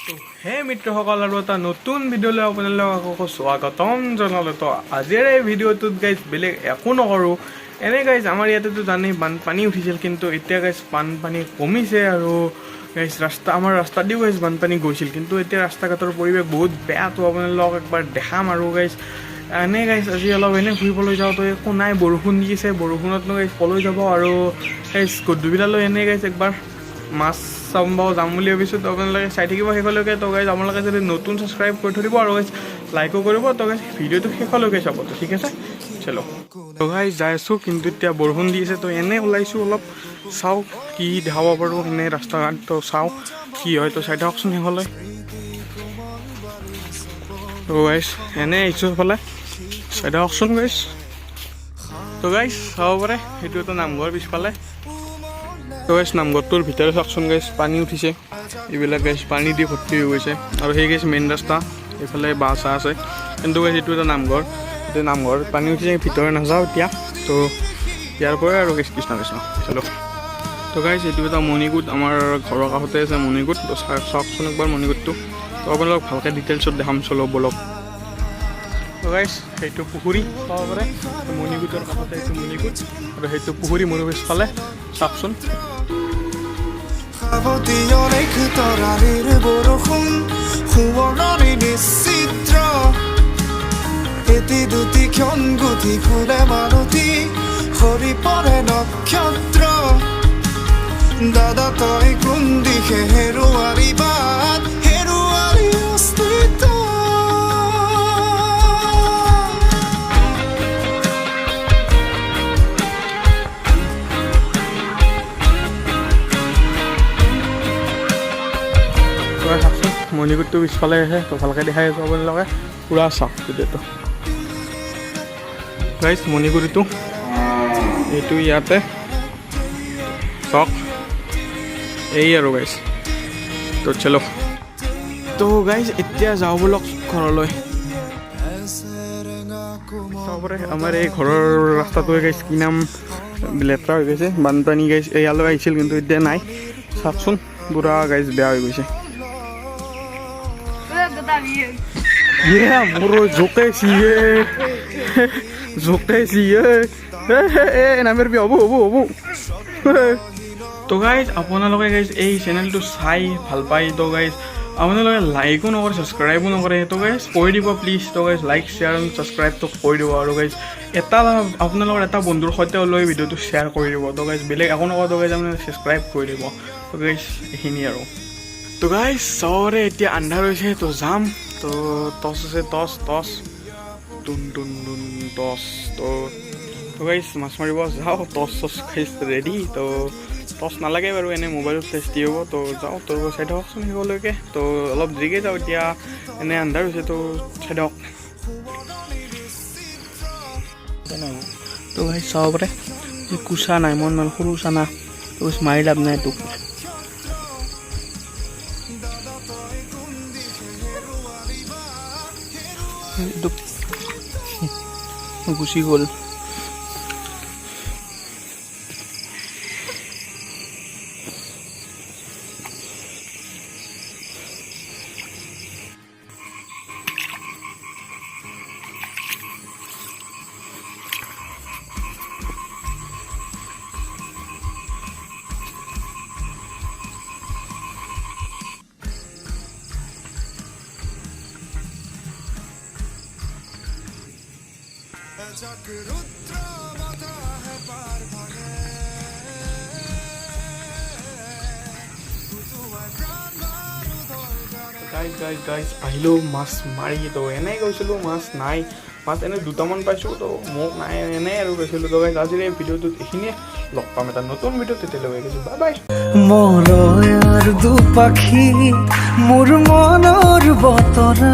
তো হে মিত্ৰসকল আৰু এটা নতুন ভিডিঅ'লৈ আপোনালোকক স্বাগতম জনালোঁ। তো আজিৰ এই ভিডিঅ'টোত গাইজ বেলেগ একো নকৰোঁ, এনে গাইজ আমাৰ ইয়াতেতো জানেই বানপানী উঠিছিল, কিন্তু এতিয়া গাইজ বানপানী কমিছে আৰু গাইজ আমাৰ ৰাস্তা দিও গাইজ বানপানী গৈছিল, কিন্তু এতিয়া ৰাস্তা ঘাটৰ পৰিৱেশ বহুত বেয়া। তো আপোনালোকক একবাৰ দেখাম আৰু গাইজ এনে গাইজ আজি অলপ এনে ফুৰিবলৈ যাওঁ। তো একো নাই, বৰষুণ দিছে, বৰষুণতনো গাইজ কলৈ যাব আৰু গাইজ গধূলিবেলালৈ এনে গাইজ একবাৰ মাছ চাব যাম বুলি ভাবিছোঁ। তো আপোনালোকে চাই থাকিব শেষলৈকে। তো গাইজ আপোনালোকে যদি নতুন ছাবস্ক্ৰাইব কৰি থৈ দিব আৰু গাইজ লাইকো কৰিব। তো গাইজ ভিডিঅ'টো শেষলৈকে চাব। তো ঠিক আছে, চলো। তো গাইজ যাই আছোঁ, কিন্তু এতিয়া বৰষুণ দি আছে। তো এনেই ওলাইছোঁ অলপ, চাওঁ কি দেখাব পাৰোঁ এনেই ৰাস্তা ঘাট। তো চাওঁ কি হয়, তো চাই থাককচোন শেষলৈ। তো গাইজ এনেই আহিছোঁ সেইফালে, চাই থাককচোন গাইজ। তো গাইজ চাব পাৰে সেইটো এটা নামঘৰ পিছফালে। তো গাইজ নামঘৰটোৰ ভিতৰত চাওকচোন গাইজ, পানী উঠিছে, এইবিলাক গাইজ পানী দি ভৰ্তি হৈ গৈছে। আৰু সেই গাইজ মেইন ৰাস্তা, এইফালে বাছ আছে, কিন্তু গাইজ এইটো এটা নামঘৰ। এইটো নামঘৰ পানী উঠিছে, ভিতৰত নাযাওঁ এতিয়া। তো ইয়াৰ পৰাই আৰু গাইজ কৃষ্ণ কৃষ্ণ চলো। তো গাইজ এইটো এটা মণিকূট, আমাৰ ঘৰৰ কাষতে আছে মণিকূট। তো চাওকচোন একবাৰ মণিকূটটো। তো আপোনালোক ভালকৈ ডিটেইলছত দেখাম, চলো বলক। তো গাইজ সেইটো পুখুৰী চাব পাৰে, মণিকূটৰ কাষতে এইটো মণিকূট, আৰু সেইটো পুখুৰী মোৰ পিছফালে চাওকচোন। দাদা তই কোন দিশে হেৰুৱালি বাট, হেৰুৱালি অস্তিত্ব। মণিকূটটো পিছফালে আছে, তো ভালকৈ দেখাই আছোঁ আপোনালোকে, পূৰা চাওক ভিডিঅ'টো। গাইজ মণিকূটটো এইটো ইয়াতে চাওক, এই আৰু গাইজ। তো চলো। তো গাইজ এতিয়া যাওঁ বলক ঘৰলৈ। চাব পাৰে আমাৰ এই ঘৰৰ ৰাস্তাটোৱে গাইজ কি নাম লেতেৰা হৈ গৈছে, বানপানী গাইজ ইয়ালৈ আহিছিল, কিন্তু এতিয়া নাই। চাওকচোন পুৰা গাইজ বেয়া হৈ গৈছে। মোৰো জোকে চিয়ে জোকে চিয়ে নামিবি, হ'ব হ'ব হ'ব। তো গাইজ আপোনালোকে গাইজ এই চেনেলটো চাই ভাল পায়, তো গাইজ আপোনালোকে লাইকো নকৰে, ছাবস্ক্ৰাইবো নকৰে। তো গাইজ কৰি দিব প্লিজ। তো গাইজ লাইক শ্বেয়াৰ এণ্ড ছাবস্ক্ৰাইবটো কৰি দিব, আৰু গাইজ আপোনালোকৰ এটা বন্ধুৰ সৈতে লৈ ভিডিঅ'টো শ্বেয়াৰ কৰি দিব। তো গাইজ বেলেগ একো নকওঁ, তো গাইজ আপোনালোকে ছাবস্ক্ৰাইব কৰি দিব। তো গাইজ এইখিনি আৰু। তো গাইজ চাবৰে এতিয়া আন্ধাৰ হৈছে, তো যাম। তো টচ আছে, টচ টুন টুন টুন টচ। তো গাইজ মাছ মাৰিব যাওঁ, টচ গাইজ ৰেডি। তো টচ নালাগে বাৰু, এনেই মোবাইলত টেষ্টি হ'ব। তো যাওঁ, তো চাই থাককচোন শেষলৈকে। তো অলপ দেৰিকৈ যাওঁ, এতিয়া এনেই আন্ধাৰ হৈছে। তো চাই থাকক। তো গাইজ চাব পাৰে কুচা নাই, মন মানে সৰু চানা। তো মাৰি লাভ নাই তোক। গুচি গ'ল। গাইজ আহিলোঁ মাছ মাৰি। তো এনেই গৈছিলোঁ, মাছ নাই, মাছ এনেই দুটামান পাইছোঁ। তো মোক নাই, এনেই আৰু গৈছিলোঁ। তো গাইজ আজিৰ এই ভিডিঅ'টোত এইখিনিয়ে, লগ পাম এটা নতুন ভিডিঅ', তেতিয়ালৈ গৈছোঁ, বাই বাই। মৰয়াৰ দুপাখি মোৰ মনৰ বতৰা।